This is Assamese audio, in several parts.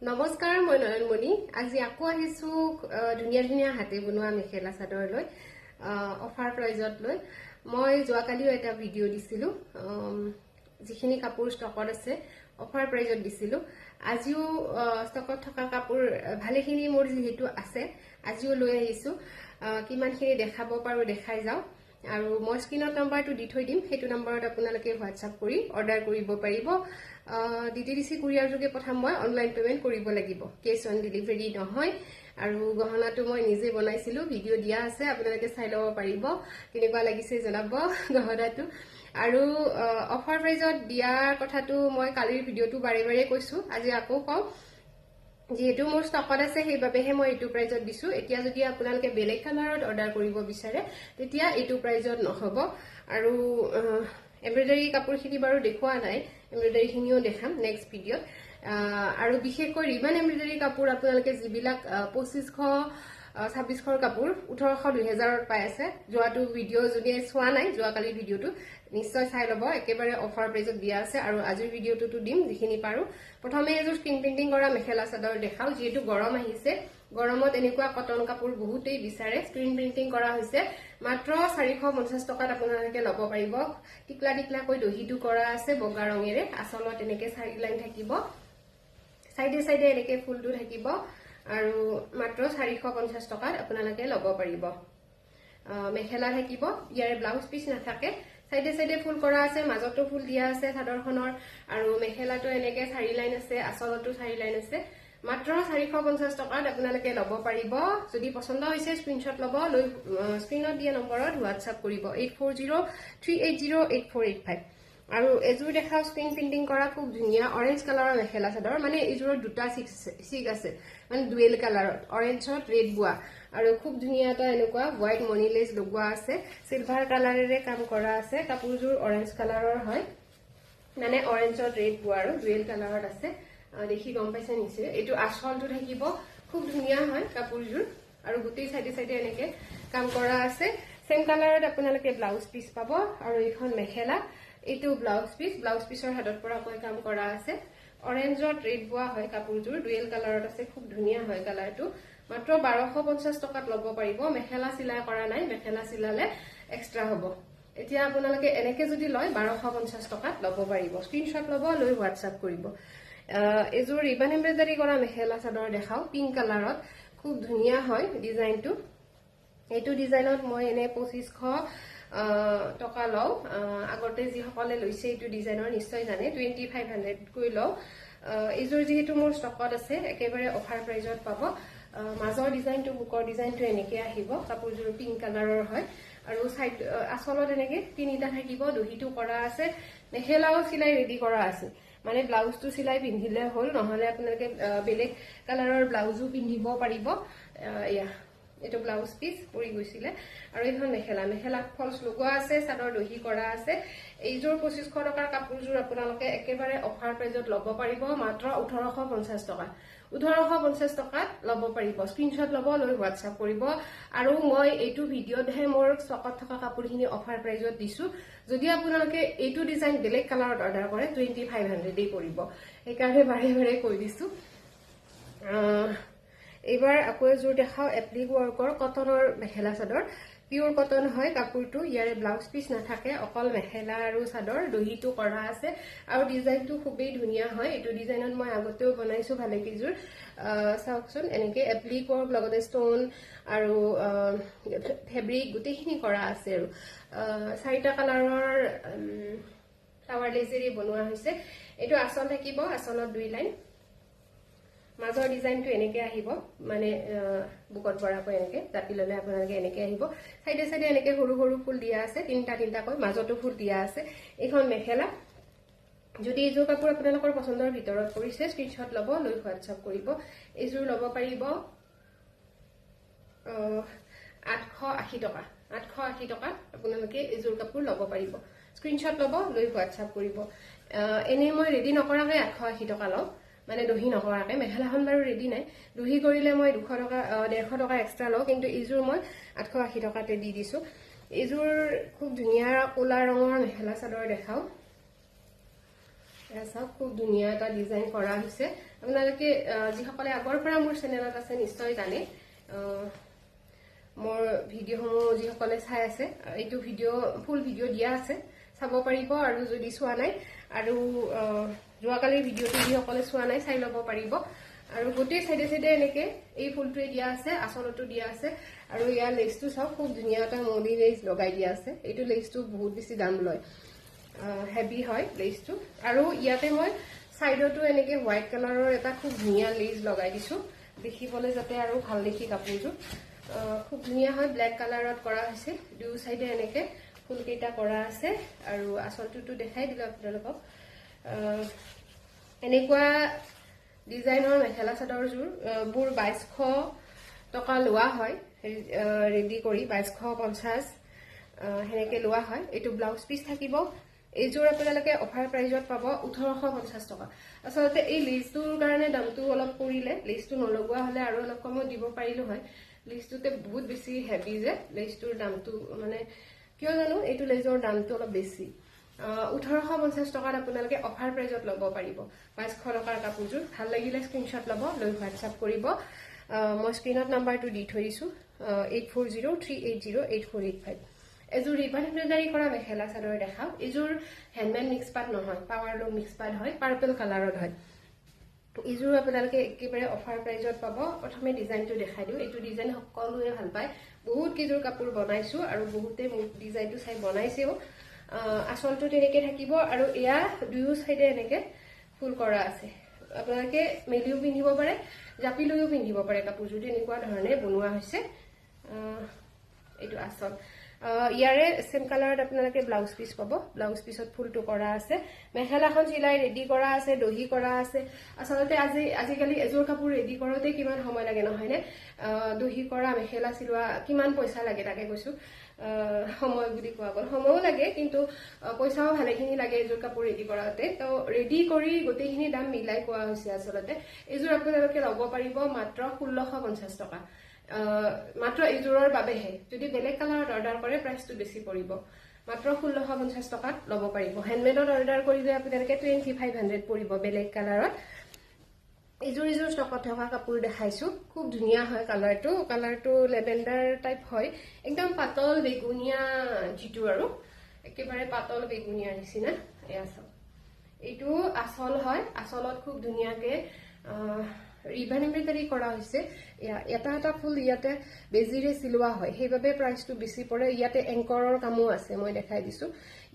নমস্কাৰ মই নয়নমণি আজি আকৌ আহিছো ধুনীয়া ধুনীয়া হাতে বনোৱা মেখেলা চাদৰ লৈ অফাৰ প্ৰাইজত লৈ মই যোৱাকালিও এটা ভিডিঅ' দিছিলো যিখিনি কাপোৰ ষ্টকত আছে অফাৰ প্ৰাইজত দিছিলো আজিও ষ্টকত থকা কাপোৰ ভালেখিনি মোৰ যেহেতু আছে আজিও লৈ আহিছো কিমানখিনি দেখাব পাৰো দেখাই যাও আৰু মই স্ক্ৰিনত নম্বৰটো দি থৈ দিম সেইটো নম্বৰত আপোনালোকে হোৱাটছআপ কৰি অৰ্ডাৰ কৰিব পাৰিব ডিটিডিসি কুৰিয়াৰ যোগে পঠাম মই অনলাইন পেমেন্ট কৰিব লাগিব কেছ অন ডেলিভাৰী নহয় আৰু গহনাটো মই নিজে বনাইছিলো ভিডিঅ' দিয়া আছে আপোনালোকে চাই লব পাৰিব কেনেকুৱা লাগিছে জনাব গহনাটো আৰু অফাৰ প্ৰাইজত দিয়াৰ কথাটো মই কালিৰ ভিডিঅ'টো বাৰে বাৰে কৈছো আজি আকৌ কওঁ যেহেতু মোৰ ষ্টকত আছে সেইবাবেহে মই এইটো প্ৰাইজত দিছো এতিয়া যদি আপোনালোকে বেলেগ কালাৰত অৰ্ডাৰ কৰিব বিচাৰে তেতিয়া এইটো প্ৰাইজত নহব আৰু এমব্ৰয়ডাৰী কাপোৰখিনি বাৰু দেখুৱা নাই এমব্ৰয়ডাৰীখিনিও দেখাম নেক্সট ভিডিঅ'ত আৰু বিশেষকৈ ৰিবন এমব্ৰয়ডাৰী কাপোৰ আপোনালোকে যিবিলাক 2500-2600 কাপোৰ 1800-2000ত পাই আছে যোৱাটো ভিডিঅ' যদি চোৱা নাই যোৱাকালি ভিডিঅ'টো নিশ্চয় চাই ল'ব একেবাৰে অফাৰ প্ৰাইজত দিয়া আছে আৰু আজিৰ ভিডিঅ'টোতো দিম যিখিনি পাৰো প্ৰথমে এযোৰ স্ক্ৰিন প্ৰিন্টিং কৰা মেখেলা চাদৰ দেখাও যেহেতু গৰম আহিছে গৰমত এনেকুৱা কটন কাপোৰ বহুতেই বিচাৰে স্ক্ৰিন প্ৰিন্টিং কৰা হৈছে মাত্ৰ 450 টকাত আপোনালোকে ল'ব পাৰিব টিকলা টিকলাকৈ দহিটো কৰা আছে বগা ৰঙেৰে আচলত এনেকে চাৰি লাইন থাকিব সাইডে সাইডে এনেকে ফুলটো থাকিব আৰু মাত্ৰ 450 টকাত আপোনালোকে ল'ব পাৰিব মেখেলা থাকিব ইয়াৰে ব্লাউজ পিস নাথাকে সাইডে সাইডে ফুল কৰা আছে মাজতো ফুল দিয়া আছে চাদৰখনৰ আৰু মেখেলাটো এনেকে চাৰি লাইন আছে আচলতো চাৰি লাইন আছে মাত্ৰ 450 টকাত আপোনালোকে ল'ব পাৰিব যদি পছন্দ হৈছে স্ক্ৰিনশ্বট ল'ব লৈ স্ক্ৰিনত দিয়া নম্বৰত হোৱাটছআপ কৰিব 8403808485 আৰু এযোৰ দেখাও স্ক্ৰিন প্ৰিন্টিং কৰা খুব ধুনীয়া অৰেঞ্জ কালাৰৰ মেখেলা চাদৰ মানে এযোৰত দুটা সিগ আছে মানে ডুৱেল কালাৰত অৰেঞ্জত ৰেড বুৱা আৰু খুব ধুনীয়া এটা এনেকুৱা হোৱাইট মনিলেজ লগোৱা আছে সিলভাৰ কালাৰেৰে কাম কৰা আছে কাপোৰযোৰ অৰেঞ্জ কালাৰৰ হয় মানে অৰেঞ্জত ৰেড বুৱা আৰু ডুৱেল কালাৰত আছে দেখি গম পাইছে নিশ্চয় এইটো আঁচলটো থাকিব খুব ধুনীয়া হয় কাপোৰযোৰ আৰু গোটেই সাইডে সাইডে এনেকে কাম কৰা আছে সেম কালাৰত আপোনালোকে ব্লাউজ পিস পাব আৰু এইখন মেখেলা এইটো ব্লাউজ পিসৰ হাতত পৰা কৈ কাম কৰা আছে অৰেঞ্জত ৰেড বুৱা হয় কাপোৰযোৰ ডুৱেল কালাৰত আছে খুব ধুনীয়া হয় কালাৰটো মাত্ৰ 1250 টকাত ল'ব পাৰিব মেখেলা চিলাই কৰা নাই মেখেলা চিলালে এক্সট্ৰা হ'ব এতিয়া আপোনালোকে এনেকে যদি লয় 1250 টকাত ল'ব পাৰিব স্ক্ৰিনশ্বট ল'ব লৈ হোৱাটছআপ কৰিব এযোৰ ৰিবন এমব্ৰয়ডাৰী কৰা মেখেলা চাদৰ দেখাও পিংক কালাৰত খুব ধুনীয়া হয় ডিজাইনটো এইটো ডিজাইনত মই এনে 2500 টকা লও আগতে যি সকলে লৈছে এইটো ডিজাইনৰ নিশ্চয় জানে 2500 কৈ লও এযোৰ যেহেতু মোৰ ষ্টকত আছে একেবাৰে অফাৰ প্ৰাইজত পাব মাজৰ ডিজাইনটো বুকৰ ডিজাইনটো এনেকে আহিব কাপোৰযোৰ পিংক কালাৰৰ হয় আৰু সাইড আচলত এনেকে তিনিটা থাকিব দহিটো কৰা আছে মেখেলাও চিলাই ৰেডি কৰা আছে মানে ব্লাউজটো চিলাই পিন্ধিলে হল নহলে আপোনালোকে বেলেগ কালাৰৰ ব্লাউজো পিন্ধিব পাৰিব ইয়া এটো ব্লাউজ পিস পৰি গৈছিলে আৰু এইখন মেখেলা ফলস লগোৱা আছে চাদৰ দহি কৰা আছে এইযোৰ 2500 টকাৰ কাপোৰযোৰ আপোনালোকে একেবাৰে অফাৰ প্ৰাইজত ল'ব পাৰিব মাত্ৰ 1850 টকা 1850 টকাত ল'ব পাৰিব স্ক্ৰিনশ্বট ল'ব লৈ হোৱাটছআপ কৰিব আৰু মই এইটো ভিডিঅ'তহে মোৰ ষ্টকত থকা কাপোৰখিনি অফাৰ প্ৰাইজত দিছো যদি আপোনালোকে এইটো ডিজাইন বেলেগ কালাৰত অৰ্ডাৰ কৰে 2500 দেই পৰিব সেইকাৰণে বাৰে বাৰে কৈ দিছো এবাৰ আকৌ এযোৰ দেখাও এপ্লিক ওয়াৰ্কৰ কটনৰ মেখেলা চাদৰ পিওৰ কটন হয় কাপোৰটো ইয়াৰে ব্লাউজ পিস নাথাকে অকল মেখেলা আৰু চাদৰ দহিটো কৰা আছে আৰু ডিজাইনটো খুবেই ধুনীয়া হয় এইটো ডিজাইনত মই আগতেও বনাইছো ভালে কিযোৰ চাওকচোন এনেকে এপ্লিক ওয়াৰ্ক লগতে ষ্টন আৰু ফেব্ৰিক গোটেইখিনি কৰা আছে আৰু চাৰিটা কালাৰৰ ফ্লাৱাৰ লেজেৰি বনোৱা হৈছে এইটো আঁচল থাকিব আঁচলত দুই লাইন মাজৰ ডিজাইনটো এনেকে আহিব মানে বুকত পৰাকৈ এনেকে জাপি ললে আপোনালোকে এনেকে আহিব সাইডে সাইডে এনেকে সৰু সৰু ফুল দিয়া আছে তিনটা কৈ মাজতো ফুল দিয়া আছে এইখন মেখেলা যদি এইযোৰ কাপোৰ আপোনালোকৰ পছন্দৰ ভিতৰত পৰিছে স্ক্ৰিনশ্বট ল'ব লৈ হোৱাটছআপ কৰিব এইযোৰ ল'ব পাৰিব 880 টকা 880 টকা আপোনালোকে এইযোৰ কাপোৰ ল'ব পাৰিব স্ক্ৰিনশ্বট ল'ব লৈ হোৱাটছআপ কৰিব এনে মই ৰেডি নকৰাকৈ 880 টকা লওঁ মানে দহি নকৰাকে মেখেলাখন বাৰু ৰেডি নাই দহি কৰিলে মই 200 টকা 150 টকা এক্সট্ৰা লওঁ কিন্তু এইযোৰ মই 880 টকাতে দি দিছো এইযোৰ খুব ধুনীয়া কলা ৰঙৰ মেখেলা চাদৰ দেখাও এসা খুব ধুনীয়া এটা ডিজাইন কৰা হৈছে আপোনালোকে যিসকলে আগৰ পৰা মোৰ চেনেলত আছে নিশ্চয় জানে মোৰ ভিডিঅ'সমূহ যিসকলে চাই আছে এইটো ফুল ভিডিঅ' দিয়া আছে চাব পাৰিব আৰু যদি চোৱা নাই আৰু যোৱাকালিৰ ভিডিঅ'টো যিসকলে চোৱা নাই চাই ল'ব পাৰিব আৰু গোটেই সাইডে সাইডে এনেকে এই ফুলটোৱে দিয়া আছে আসলটো দিয়া আছে আৰু ইয়াৰ লেচটো সব খুব ধুনীয়া এটা মলি লেচ লগাই দিয়া আছে এইটো লেচটো বহুত বেছি দাম লয় হেভি হয় লেচটো আৰু ইয়াতে মই সাইডটো এনেকে হোৱাইট কালাৰৰ এটা খুব ধুনীয়া লেচ লগাই দিছো দেখিবলৈ যাতে আৰু ভাল দেখি কাপোৰটো খুব ধুনীয়া হয় ব্ল্যাক কালাৰত কৰা হৈছে দুই সাইডে এনেকে ফুল কেইটা কৰা আছে আৰু আসলটো দেখাই দিলো আপোনালোকক এনেকুৱা ডিজাইনৰ মেখেলা চাদৰযোৰ বুৰ 2200 টকা লোৱা হয় ৰেডি কৰি 2250 হেনেকে লোৱা হয় এটো ব্লাউজ পিস থাকিব এইযোৰ আপোনালোকে অফাৰ প্ৰাইজত পাব 1850 টকা আসলতে এই লেচটোৰ কাৰণে দামটো অলপ পৰিলে লেচটো নলগোৱা হলে আৰু অলপ কমত দিব পাৰিলো হয় লেচটোতে বহুত বেছি হেভি যে লেচটোৰ দামটো মানে কিয় জানো এইটো লেচৰ দামটো অলপ বেছি 1850 টকাত আপোনালোকে অফাৰ প্ৰাইজত ল'ব পাৰিব 2200 টকাৰ কাপোৰযোৰ ভাল লাগিলে স্ক্ৰিনশ্বট ল'ব লৈ হোৱাটছআপ কৰিব মই স্ক্ৰিনত নাম্বাৰটো দি থৈ দিছো 8403808485 এযোৰ ৰিবন এমব্ৰয়ডাৰী কৰা মেখেলা চাদৰ দেখাও এযোৰ হ্যান্ডমেড মিক্স পাট নহয় পাৱাৰ লুম মিক্স পাট হয় পাৰ্পল কালাৰত হয় এযোৰ আপোনালোকে একেবাৰে অফাৰ প্ৰাইজত পাব প্ৰথমে ডিজাইনটো দেখাই দিও এইটো ডিজাইন সকলোৱে ভাল পায় বহুত কেজোৰ কাপোৰ বনাইছো আৰু বহুতে মোৰ ডিজাইনটো চাই বনাইছেও আসলটো তেনেকে থাকিব আৰু এয়া দুয়ো সাইডে এনেকে ফুল কৰা আছে আপোনালোকে মেলিও পিন্ধিব পাৰে জাপি লৈও পিন্ধিব পাৰে কাপোৰযোৰ এনেকুৱা ধৰণে বনোৱা হৈছে এইটো আসল ইয়াৰে সেম কালাৰত আপোনালোকে ব্লাউজ পিস পাব ব্লাউজ পিছত ফুলটো কৰা আছে মেখেলাখন চিলাই ৰেডি কৰা আছে দহি কৰা আছে আসলতে আজিকালি এযোৰ কাপোৰ ৰেডি কৰোতে কিমান সময় লাগে নহয় নে দহি কৰা মেখেলা চিলোৱা কিমান পইচা লাগে তাকে কৈছো সময় বুলি কোৱা গল সময়ও লাগে কিন্তু পইচাও ভালেখিনি লাগে এযোৰ কাপোৰ ৰেডি কৰাতে তো ৰেডি কৰি গোটেইখিনি দাম মিলাই কোৱা হৈছে আসলতে এযোৰ আপোনালোকে ল'ব পাৰিব মাত্ৰ 1650 টকা মাত্ৰ এযোৰৰ বাবেহে যদি বেলেগ কালাৰত অৰ্ডাৰ কৰে প্ৰাইচটো বেছি পৰিব মাত্ৰ 1650 টকাত ল'ব পাৰিব হ্যান্ডমেডত অৰ্ডাৰ কৰিলে আপোনালোকে 2500 পৰিব বেলেগ কালাৰত এযোৰ ষ্টকত থকা কাপোৰ দেখাইছো খুব ধুনীয়া হয় কালাৰটো লেভেণ্ডাৰ টাইপ হয় একদম পাতল বেগুনিয়া জিটু আৰু একেবাৰে পাতল বেগুনিয়া নিচিনা এয়া চাও এইটো আসল হয় আসলত খুব ধুনীয়াকে ৰিবন এমব্ৰয়ডাৰী কৰা হৈছে এটা এটা ফুল ইয়াতে বেজিৰে সিলোৱা হয় সেইভাবে প্ৰাইচটো বেছি পৰে ইয়াতে এংকৰৰ কামো আছে মই দেখাই দিছো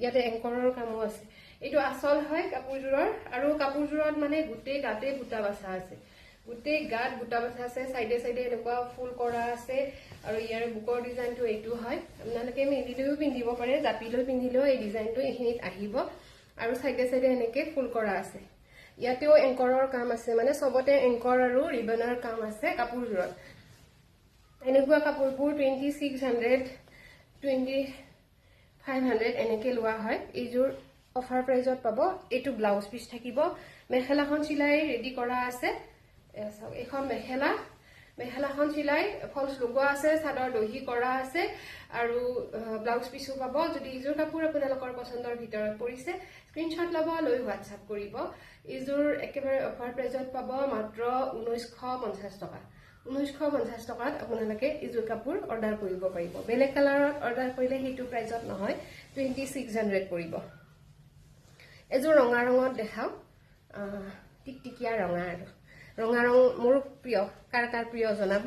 ইয়াতে এংকৰৰ কামো আছে এইটো আসল হয় কাপোৰজোৰৰ আৰু কাপোৰজোৰত মানে গুটেই গাতে বুটা বাছা আছে গুটেই গাত বুটা বাছা আছে সাইডে সাইডে এনেকুৱা ফুল কৰা আছে আৰু ইয়াৰ বুকৰ ডিজাইনটো এইটো হয় আপোনালোকে মেলিলৈও পিন্ধিব পাৰে জাপি লৈ পিন্ধিলেও এই ডিজাইনটো এখিনিত আহিব আৰু সাইডে সাইডে এনেকে ফুল কৰা আছে ইয়াতেও এংকৰৰ কাম আছে মানে সবতে এংকৰ আৰু ৰিবনৰ কাম আছে কাপোৰজোৰত এনেকুৱা কাপোৰবোৰ 2600 2500 এনেকে লোৱা হয় এইযোৰ অফাৰ প্ৰাইজত পাব এইটো ব্লাউজ পিস থাকিব মেখেলাখন চিলাই ৰেডি কৰা আছে এখন মেখেলাখন চিলাই ফলস লগোৱা আছে চাদৰ দহি কৰা আছে আৰু ব্লাউজ পিসও পাব যদি এইযোৰ কাপোৰ আপোনালোকৰ পছন্দৰ ভিতৰত পৰিছে স্ক্ৰিনশ্বট ল'ব লৈ হোৱাটছআপ কৰিব এইযোৰ একেবাৰে অফাৰ প্ৰাইজত পাব মাত্ৰ 1950 টকা 1950 টকাত আপোনালোকে এইযোৰ কাপোৰ অৰ্ডাৰ কৰিব পাৰিব বেলেগ কালাৰত অৰ্ডাৰ কৰিলে সেইটো প্ৰাইজত নহয় 2600 পৰিব এযোৰ ৰঙা ৰঙত দেখাও টিকটিকিয়া ৰঙা আৰু ৰঙা ৰং মোৰ প্ৰিয় কাৰ প্ৰিয় জনাব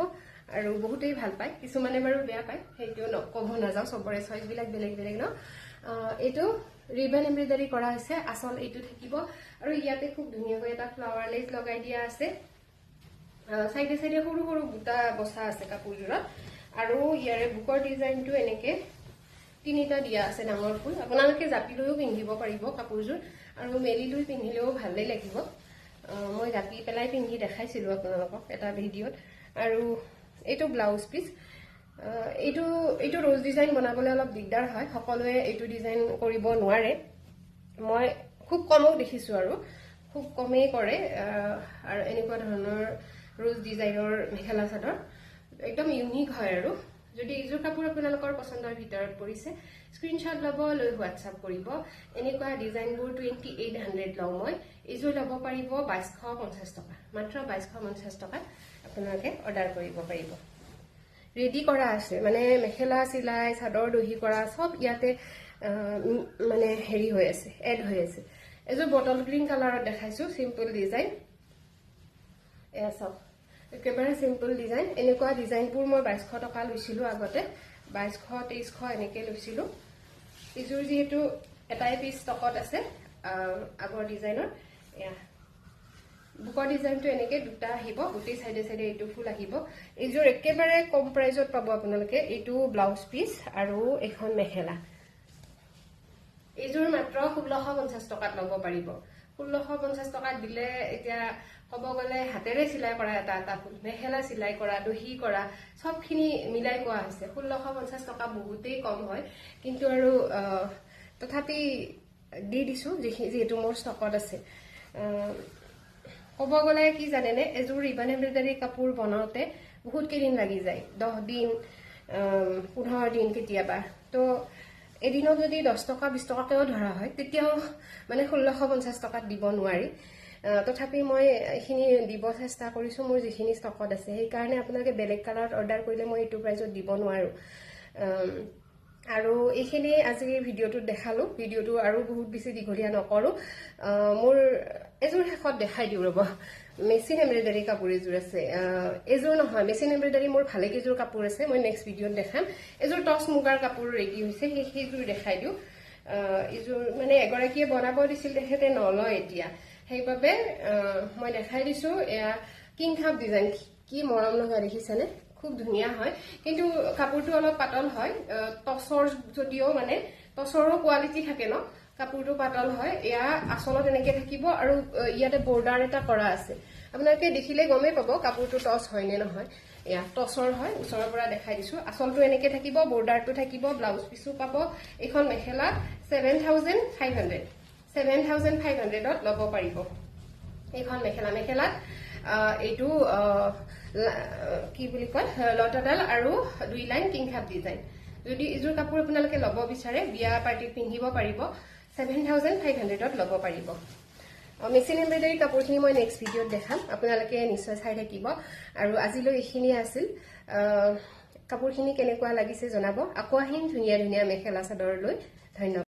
আৰু বহুতেই ভাল পায় কিছুমানে বাৰু বেয়া পায় সেইটো নকব নাযাও সবৰে চইচ বিলাক বেলেগ বেলেগ ন এইটো ৰিবন এমব্ৰয়ডাৰী কৰা হৈছে আসল এইটো থাকিব আৰু ইয়াতে খুব ধুনীয়াকৈ এটা ফ্লাৱাৰ লেচ লগাই দিয়া আছে সাইডে সাইডে সৰু সৰু বুটা বসা আছে কাপোৰজোৰত আৰু ইয়াৰে বুকৰ ডিজাইনটো এনেকে তিনিটা দিয়া আছে ডাঙৰ ফুল আপোনালোকে জাপি লৈও পিন্ধিব পাৰিব কাপোৰজোৰ আৰু মেলি লৈ পিন্ধিলেও ভালেই লাগিব মই জাপি পেলাই পিন্ধি দেখাইছিলো আপোনালোকক এটা ভিডিঅত আৰু এইটো ব্লাউজ পিস এইটো ৰোজ ডিজাইন বনাবলৈ অলপ দিগদাৰ হয় সকলোৱে এইটো ডিজাইন কৰিব নোৱাৰে মই খুব কমও দেখিছো আৰু খুব কমেই কৰে আৰু এনেকুৱা ধৰণৰ ৰোজ ডিজাইনৰ মেখেলা চাদৰ একদম ইউনিক হয় আৰু যদি এইযোৰ কাপোৰ আপোনালোকৰ পছন্দৰ ভিতৰত পৰিছে স্ক্ৰীনশ্বট ল'ব লৈ হোৱাটছআপ কৰিব এনেকুৱা ডিজাইনবোৰ 2800 লওঁ মই এইযোৰ ল'ব পাৰিব 2250 টকা মাত্ৰ 2250 টকাত আপোনালোকে অৰ্ডাৰ কৰিব পাৰিব ৰেডি কৰা আছে মানে মেখেলা চিলাই চাদৰ দহি কৰা সব ইয়াতে মানে হেৰি হৈ আছে এড হৈ আছে এযোৰ বটল গ্ৰীণ কালাৰত দেখাইছো সিম্পল ডিজাইন এয়া সব একেবাৰে সিম্পল ডিজাইন এনেকুৱা ডিজাইনবোৰ মই 2200 টকা লৈছিলো আগতে 2200 2300 এনেকৈ লৈছিলো এইযোৰ যেহেতু এটাই পিস ষ্টকত আছে আগৰ ডিজাইনৰ এয়া বুকৰ ডিজাইনটো এনেকৈ দুটা আহিব গোটেই সাইডে সাইডে এইটো ফুল আহিব এইযোৰ একেবাৰে কম প্ৰাইজত পাব আপোনালোকে এইটো ব্লাউজ পিস আৰু এখন মেখেলা এইযোৰ মাত্ৰ 1650 টকাত ল'ব পাৰিব 1650 টকাত দিলে এতিয়া কব গলে হাতেৰে চিলাই কৰা এটা ফুল মেখেলা চিলাই কৰা দহি কৰা সবখিনি মিলাই কোৱা হৈছে 1650 টকা বহুতেই কম হয় কিন্তু আৰু তথাপি দি দিছো যেহেতু মোৰ ষ্টকত আছে কব গলে কি জানেনে এযোৰ ৰিবন এমব্ৰইডাৰী কাপোৰ বনাওতে বহুত কেইদিন লাগি যায় 10 দিন 15 দিন কেতিয়াবা তো এদিনত যদি 10 টকা 20 টকাকেও ধৰা হয় তেতিয়াও মানে 1650 টকাত দিব নোৱাৰি তথাপি মই এইখিনি দিব চেষ্টা কৰিছো মোৰ যিখিনি ষ্টকত আছে সেই কাৰণে আপোনালোকে বেলেগ কালাৰত অৰ্ডাৰ কৰিলে মই এইটো প্ৰাইজত দিব নোৱাৰো আৰু এইখিনি আজি ভিডিওটো দেখালো ভিডিওটো আৰু বহুত বেছি দীঘলীয়া নকৰো মোৰ এযোৰ শেষত দেখাই দিও ৰব মেচিন এমব্ৰইডাৰী কাপোৰ এযোৰ আছে এযোৰ নহয় মেচিন এমব্ৰইডাৰী মোৰ ভালে কেইযোৰ কাপোৰ আছে মই নেক্সট ভিডিওত দেখাম এযোৰ টচ মুগাৰ কাপোৰ ৰেডি হৈছে সেইযোৰ দেখাই দিও এযোৰ মানে এগৰাকীয়ে বনাব দিছিল তেখেতে নলয় এতিয়া সেইবাবে মই দেখাই দিছো এয়া কিং খাপ ডিজাইন কি মৰম লগা দেখিছেনে খুব ধুনিয়া হয় কিন্তু কাপোৰটো অলপ পাতল হয় টচৰ যদিও মানে টচৰো কোৱালিটি থাকে ন কাপোৰটো পাতল হয় এয়া আসলত এনেকৈ থাকিব আৰু ইয়াতে বৰ্ডাৰ এটা কৰা আছে আপোনালোকে দেখিলে গমেই পাব কাপোৰটো টচ হয় নে নহয় এয়া টচৰ হয় ওচৰৰ পৰা দেখাই দিছো আসলটো এনেকৈ থাকিব বৰ্ডাৰটো থাকিব ব্লাউজ পিসো পাব এখন মেখেলা 7500 ত ল'ব পাৰিব এখন মেখেলাত এইটো কি বুলি কয় লটাডাল আৰু 2 লাইন কিং খাপ ডিজাইন যদি এইযোৰ কাপোৰ আপোনালোকে ল'ব বিচাৰে বিয়া পাৰ্টিত পিন্ধিব পাৰিব 7500 ত ল'ব পাৰিব মেচিন এমব্ৰইডাৰী কাপোৰখিনি মই নেক্সট ভিডিওত দেখাম আপোনালোকে নিশ্চয় চাই থাকিব আৰু আজিলৈ এইখিনি আছিল কাপোৰখিনি কেনেকুৱা লাগিছে জনাব আকৌ আহিম ধুনীয়া ধুনীয়া মেখেলা চাদৰ লৈ ধন্যবাদ